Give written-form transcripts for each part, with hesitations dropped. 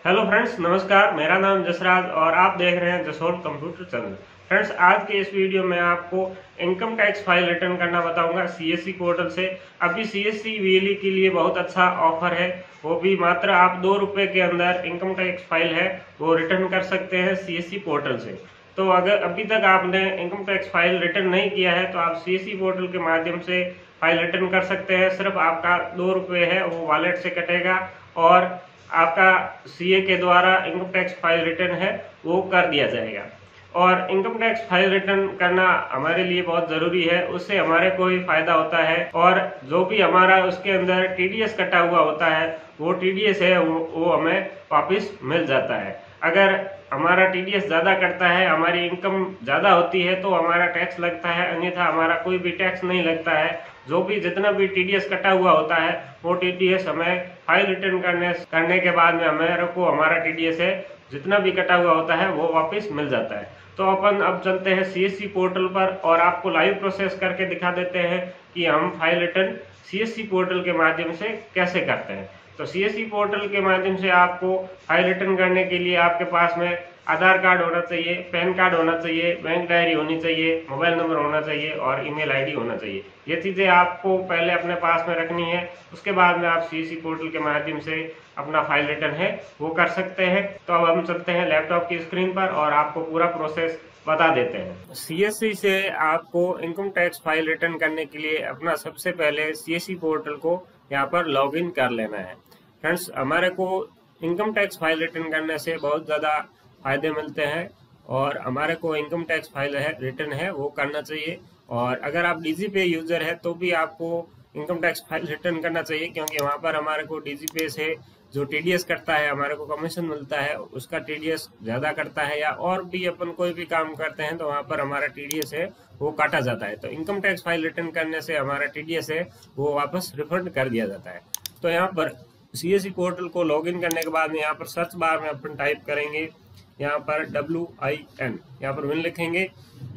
Hello friends, नमस्कार। मेरा नाम जसराज और आप देख रहे हैं जसोल कंप्यूटर चैनल। फ्रेंड्स, आज के इस वीडियो में आपको इनकम टैक्स फाइल रिटर्न करना बताऊंगा सीएससी पोर्टल से। अभी सीएससी वीएलई के लिए बहुत अच्छा ऑफर है, वो भी मात्र आप ₹2 के अंदर इनकम टैक्स फाइल है वो रिटर्न कर सकते हैं सीएससी पोर्टल से। तो अगर अभी तक आपने इनकम टैक्स फाइल रिटर्न नहीं किया है तो आप सीएससी पोर्टल के माध्यम से फाइल रिटर्न कर सकते हैं। सिर्फ आपका ₹2 है वो वॉलेट से कटेगा और आपका सीए के द्वारा इनकम टैक्स फाइल रिटर्न है वो कर दिया जाएगा। और इनकम टैक्स फाइल रिटर्न करना हमारे लिए बहुत जरूरी है, उससे हमारे को ही फायदा होता है और जो भी हमारा उसके अंदर टीडीएस कटा हुआ होता है वो टीडीएस है वो हमें वापस मिल जाता है। अगर हमारा टीडीएस ज्यादा कटता है, हमारी इनकम ज्यादा होती है तो हमारा टैक्स लगता है, अन्यथा हमारा कोई भी टैक्स नहीं लगता है। जो भी जितना भी टीडीएस कटा हुआ होता है वो टीडीएस हमें फाइल रिटर्न करने के बाद में हमारे को हमारा टीडीएस है जितना भी कटा हुआ होता है वो वापस मिल जाता है। तो अपन अब चलते हैं सीएससी पोर्टल पर और आपको लाइव प्रोसेस करके दिखा देते हैं कि हम फाइल रिटर्न सीएससी पोर्टल के माध्यम से कैसे करते हैं। तो सीएससी पोर्टल के माध्यम से आपको फाइल रिटर्न करने के लिए आपके पास में आधार कार्ड होना चाहिए, पैन कार्ड होना चाहिए, बैंक डायरी होनी चाहिए, मोबाइल नंबर होना चाहिए और ईमेल आईडी होना चाहिए। ये चीजें आपको पहले अपने पास में रखनी है। उसके बाद में आप सीएससी पोर्टल के माध्यम से अपना फाइल रिटर्न है वो कर सकते हैं। तो अब हम चलते हैं लैपटॉप की स्क्रीन पर और आपको पूरा प्रोसेस बता देते हैं। सीएससी से आपको इनकम टैक्स फाइल रिटर्न करने के लिए अपना सबसे पहले सीएससी पोर्टल को यहाँ पर लॉगिन कर लेना है। फ्रेंड्स, हमारे को इनकम टैक्स फाइल रिटर्न करने से बहुत ज़्यादा फायदे मिलते हैं और हमारे को इनकम टैक्स फाइल है रिटर्न है वो करना चाहिए। और अगर आप डीजीपे यूजर है तो भी आपको इनकम टैक्स फाइल रिटर्न करना चाहिए, क्योंकि वहाँ पर हमारे को डीजीपे से जो टीडीएस कटता है, हमारे को कमीशन मिलता है, उसका टीडीएस ज़्यादा करता है, या और भी अपन कोई भी काम करते हैं तो वहाँ पर हमारा टीडीएस है वो काटा जाता है। तो इनकम टैक्स फाइल रिटर्न करने से हमारा टीडीएस है वो वापस रिफंड कर दिया जाता है। तो यहाँ पर सीएससी पोर्टल को लॉगिन करने के बाद यहाँ पर सर्च बार में अपन टाइप करेंगे, यहाँ पर WIN यहाँ पर विन लिखेंगे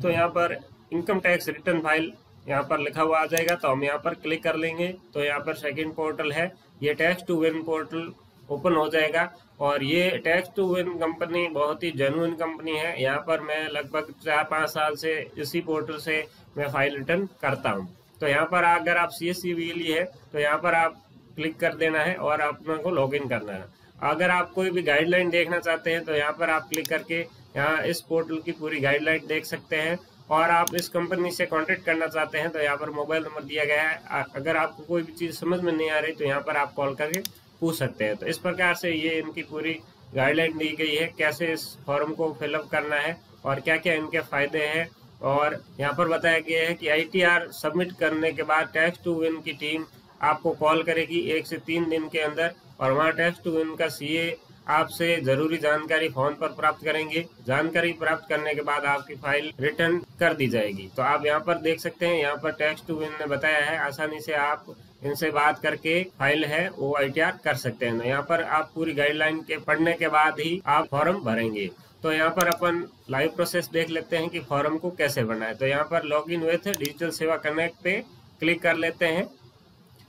तो यहाँ पर इनकम टैक्स रिटर्न फाइल यहाँ पर लिखा हुआ आ जाएगा। तो हम यहाँ पर क्लिक कर लेंगे तो यहाँ पर सेकंड पोर्टल है, ये tax two win portal open हो जाएगा। और ये टैक्स टू विन कंपनी बहुत ही जेन्युइन कंपनी है। यहाँ पर मैं लगभग 4-5 साल से इसी पोर्टल से मैं फाइल रिटर्न करता हूँ। तो यहाँ पर अगर आप सीएससी वीएलई है तो यहाँ पर आप क्लिक कर देना है और अपने को लॉगिन करना है। अगर आप कोई भी गाइडलाइन देखना चाहते हैं तो यहाँ पर आप क्लिक करके यहाँ इस पोर्टल की पूरी गाइडलाइन देख सकते हैं। और आप इस कंपनी से कांटेक्ट करना चाहते हैं तो यहाँ पर मोबाइल नंबर दिया गया है। अगर आपको कोई भी चीज़ समझ में नहीं आ रही तो यहाँ पर आप कॉल करके पूछ सकते हैं। तो इस प्रकार से ये इनकी पूरी गाइडलाइन दी गई है कैसे इस फॉर्म को फिलअप करना है और क्या क्या इनके फायदे हैं। और यहाँ पर बताया गया है कि ITR सबमिट करने के बाद टैक्स टू विन की टीम आपको कॉल करेगी 1 से 3 दिन के अंदर, और वहाँ टैक्स टू विन का सीए आपसे जरूरी जानकारी फोन पर प्राप्त करेंगे। जानकारी प्राप्त करने के बाद आपकी फाइल रिटर्न कर दी जाएगी। तो आप यहाँ पर देख सकते हैं, यहाँ पर टैक्स टू विन ने बताया है आसानी से आप इनसे बात करके फाइल है वो ITR कर सकते हैं। यहाँ पर आप पूरी गाइडलाइन के पढ़ने के बाद ही आप फॉर्म भरेंगे। तो यहाँ पर अपन लाइव प्रोसेस देख लेते हैं कि फॉर्म को कैसे भरना है। तो यहाँ पर लॉग इन विथ डिजिटल सेवा कनेक्ट पे क्लिक कर लेते हैं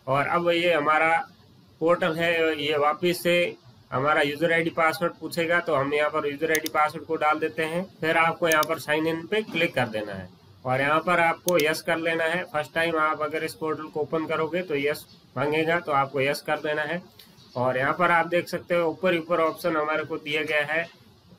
और अब ये हमारा पोर्टल है, ये वापस से हमारा यूजर आईडी पासवर्ड पूछेगा तो हम यहाँ पर यूजर आईडी पासवर्ड को डाल देते हैं। फिर आपको यहाँ पर साइन इन पे क्लिक कर देना है और यहाँ पर आपको यस कर लेना है। फर्स्ट टाइम आप अगर इस पोर्टल को ओपन करोगे तो यस मांगेगा तो आपको यस कर देना है। और यहाँ पर आप देख सकते हो ऊपर ऑप्शन हमारे को दिया गया है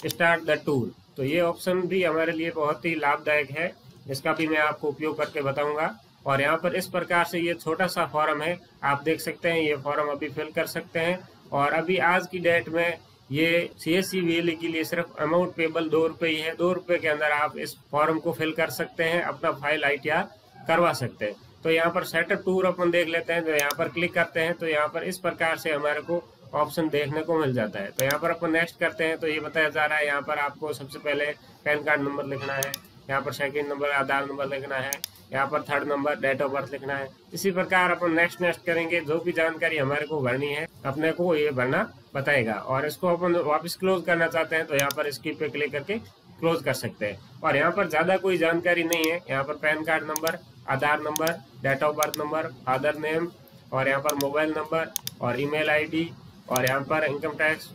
स्टार्ट द टूल। तो ये ऑप्शन भी हमारे लिए बहुत ही लाभदायक है, इसका भी मैं आपको उपयोग करके बताऊंगा। और यहाँ पर इस प्रकार से ये छोटा सा फॉर्म है, आप देख सकते हैं ये फॉर्म अभी फिल कर सकते हैं। और अभी आज की डेट में ये सीएससी वीएलई के लिए सिर्फ अमाउंट पेबल ₹2 ही है। ₹2 के अंदर आप इस फॉर्म को फिल कर सकते हैं, अपना फाइल ITR करवा सकते हैं। तो यहाँ पर सेटअप टूर अपन देख लेते हैं। तो यहाँ पर क्लिक करते हैं तो यहाँ पर इस प्रकार से हमारे को ऑप्शन देखने को मिल जाता है। तो यहाँ पर अपन नेक्स्ट करते हैं तो ये बताया जा रहा है यहाँ पर आपको सबसे पहले पैन कार्ड नंबर लिखना है, यहाँ पर सेकंड नंबर आधार नंबर लिखना है, यहाँ पर third number date of birth लिखना है। इसी प्रकार अपन नेक्स्ट करेंगे। जो भी जानकारी हमारे को भरनी है अपने को ये भरना बताएगा। और इसको अपन वापस क्लोज करना चाहते हैं तो यहाँ पर स्किप पे क्लिक करके क्लोज कर सकते हैं। और यहाँ पर ज्यादा कोई जानकारी नहीं है, यहाँ पर PAN card number, Aadhaar number, date of birth number, father name और यहाँ पर मोबाइल नंबर और ईमेल आईडी और यहाँ पर इनकम टैक्स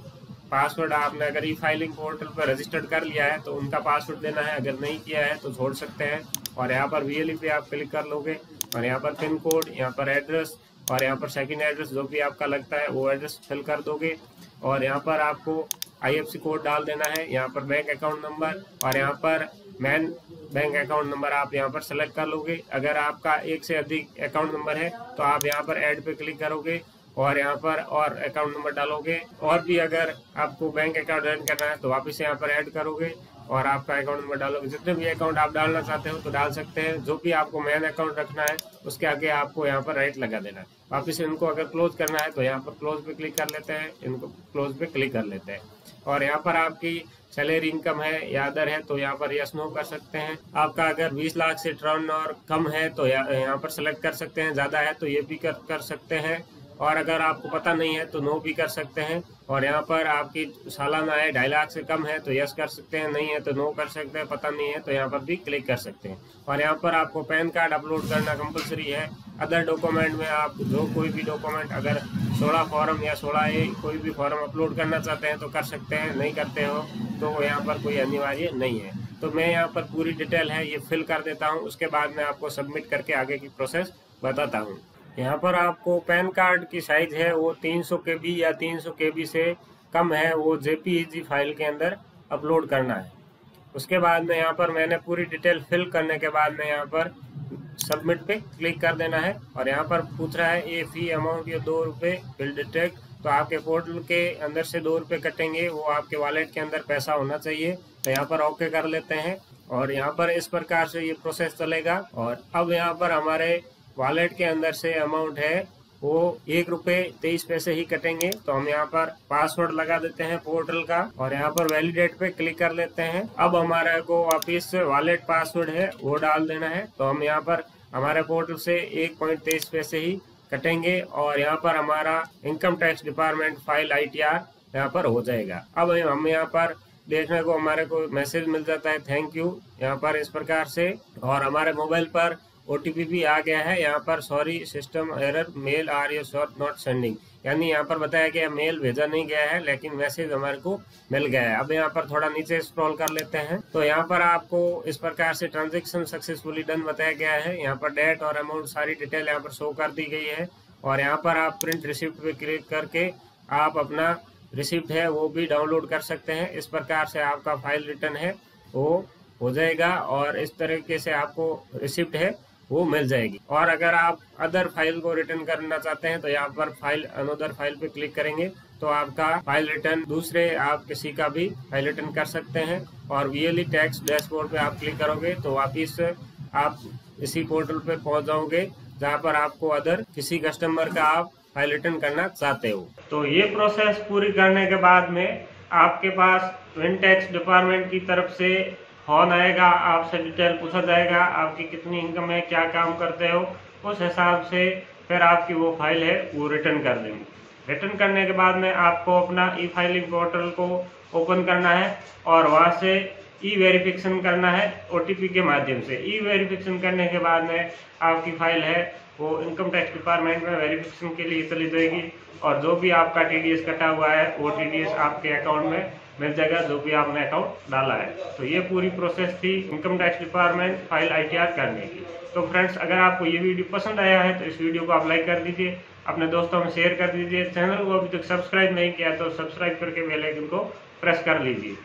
पासवर्ड आपने अगर ई फाइलिंग पोर्टल पर रजिस्टर्ड कर लिया है तो उनका पासवर्ड देना है, अगर नहीं किया है तो छोड़ सकते हैं। और यहाँ पर VLE पे आप क्लिक कर लोगे और यहाँ पर पिन कोड, यहाँ पर एड्रेस और यहाँ पर सेकंड एड्रेस जो भी आपका लगता है वो एड्रेस फिल कर दोगे। और यहाँ पर आपको IFSC कोड डाल देना है, यहाँ पर बैंक अकाउंट नंबर और यहाँ पर मैन बैंक अकाउंट नंबर आप यहाँ पर सेलेक्ट कर लोगे। अगर आपका एक से अधिक अकाउंट नंबर है तो आप यहाँ पर ऐड पे क्लिक करोगे और यहाँ पर और अकाउंट नंबर डालोगे। और भी अगर आपको बैंक अकाउंट ऐड करना है तो वापस यहाँ पर ऐड करोगे और आपका अकाउंट नंबर डालोगे। जितने भी अकाउंट आप डालना चाहते हो तो डाल सकते हैं। जो भी आपको मेन अकाउंट रखना है उसके आगे आपको यहाँ पर राइट लगा देना है। वापस इनको अगर क्लोज करना है तो यहाँ पर क्लोज पे क्लिक कर लेते हैं, इनको क्लोज पे क्लिक कर लेते हैं। और यहाँ पर आपकी सैलरी इनकम है या अदर है तो यहाँ पर यस नो कर सकते हैं। आपका अगर 20 लाख से टर्न और कम है तो यहाँ पर सेलेक्ट कर सकते हैं, ज़्यादा है तो ये भी कर सकते हैं। और अगर आपको पता नहीं है तो नो भी कर सकते हैं। और यहाँ पर आपकी सालाना है 2.5 लाख से कम है तो यस कर सकते हैं, नहीं है तो नो कर सकते हैं, पता नहीं है तो यहाँ पर भी क्लिक कर सकते हैं। और यहाँ पर आपको पैन कार्ड अपलोड करना कंपलसरी है। अदर डॉक्यूमेंट में आप जो कोई भी डॉक्यूमेंट अगर 16 फॉर्म या 16A कोई भी फॉर्म अपलोड करना चाहते हैं तो कर सकते हैं, नहीं करते हो तो यहाँ पर कोई अनिवार्य नहीं है। तो मैं यहाँ पर पूरी डिटेल है ये फिल कर देता हूँ, उसके बाद मैं आपको सबमिट करके आगे की प्रोसेस बताता हूँ। यहाँ पर आपको पैन कार्ड की साइज है वो 300 KB या 300 KB से कम है, वो JPEG फाइल के अंदर अपलोड करना है। उसके बाद में यहाँ पर मैंने पूरी डिटेल फिल करने के बाद में यहाँ पर सबमिट पे क्लिक कर देना है। और यहाँ पर पूछ रहा है ये फी अमाउंट ये 2 रुपये बिल डिटेक्ट, तो आपके पोर्टल के अंदर से 2 रुपये कटेंगे, वो आपके वॉलेट के अंदर पैसा होना चाहिए। तो यहाँ पर ओके कर लेते हैं और यहाँ पर इस प्रकार से ये प्रोसेस चलेगा। और अब यहाँ पर हमारे वॉलेट के अंदर से अमाउंट है वो 1 रुपये 23 पैसे ही कटेंगे। तो हम यहाँ पर पासवर्ड लगा देते हैं पोर्टल का और यहाँ पर वैलिडेट पे क्लिक कर लेते हैं। अब हमारे को वापिस वॉलेट पासवर्ड है वो डाल देना है। तो हम यहाँ पर हमारे पोर्टल से 1.23 पैसे ही कटेंगे और यहाँ पर हमारा income tax department file ITR यहाँ पर हो जाएगा। अब हम यहाँ पर देखने को हमारे को मैसेज मिल जाता है थैंक यू यहाँ पर इस प्रकार से। और हमारे मोबाइल पर OTP भी आ गया है यहाँ पर, sorry system error mail are you short not sending, यानी यहाँ पर बताया गया मेल भेजा नहीं गया है लेकिन मैसेज हमारे को मिल गया है। अब यहाँ पर थोड़ा नीचे स्क्रॉल कर लेते हैं तो यहाँ पर आपको इस प्रकार से ट्रांजैक्शन सक्सेसफुली डन बताया गया है। यहाँ पर डेट और अमाउंट सारी डिटेल यहाँ पर शो कर दी गई है। और यहाँ पर आप प्रिंट रिसिप्ट पे क्लिक करके आप अपना रिसिप्ट है वो भी डाउनलोड कर सकते हैं। इस प्रकार से आपका फाइल रिटर्न है वो हो जाएगा और इस तरीके से आपको रिसिप्ट है वो मिल जाएगी। और अगर आप अदर फाइल को रिटर्न करना चाहते हैं तो यहाँ पर फाइल अनदर फाइल पे क्लिक करेंगे तो आपका फाइल रिटर्न दूसरे आप किसी का भी फाइल रिटर्न कर सकते हैं। और VLE टैक्स डैशबोर्ड पे आप क्लिक करोगे तो वापिस आप इसी पोर्टल पे पहुंच जाओगे जहाँ पर आपको अदर किसी कस्टमर का आप फाइल रिटर्न करना चाहते हो। तो ये प्रोसेस पूरी करने के बाद में आपके पास विन टैक्स डिपार्टमेंट की तरफ से फोन आएगा, आपसे डिटेल पूछा जाएगा आपकी कितनी इनकम है, क्या काम करते हो, उस हिसाब से फिर आपकी वो फाइल है वो रिटर्न कर देंगे। रिटर्न करने के बाद में आपको अपना ई फाइलिंग पोर्टल को ओपन करना है और वहाँ से ई-वेरिफिकेशन करना है OTP के माध्यम से। ई-वेरिफिकेशन करने के बाद में आपकी फाइल है वो इनकम टैक्स डिपार्टमेंट में वेरिफिकेशन के लिए चली जाएगी और जो भी आपका TDS कटा हुआ है वो TDS आपके अकाउंट में मिल जाएगा जो भी आपने अकाउंट डाला है। तो ये पूरी प्रोसेस थी income tax department file ITR करने की। तो फ्रेंड्स अगर आपको ये वीडियो पसंद आया है तो इस वीडियो को आप लाइक कर दीजिए, अपने दोस्तों में शेयर कर दीजिए। चैनल को अभी तक सब्सक्राइब नहीं किया तो सब्सक्राइब करके बेल आइकन को प्रेस कर लीजिए।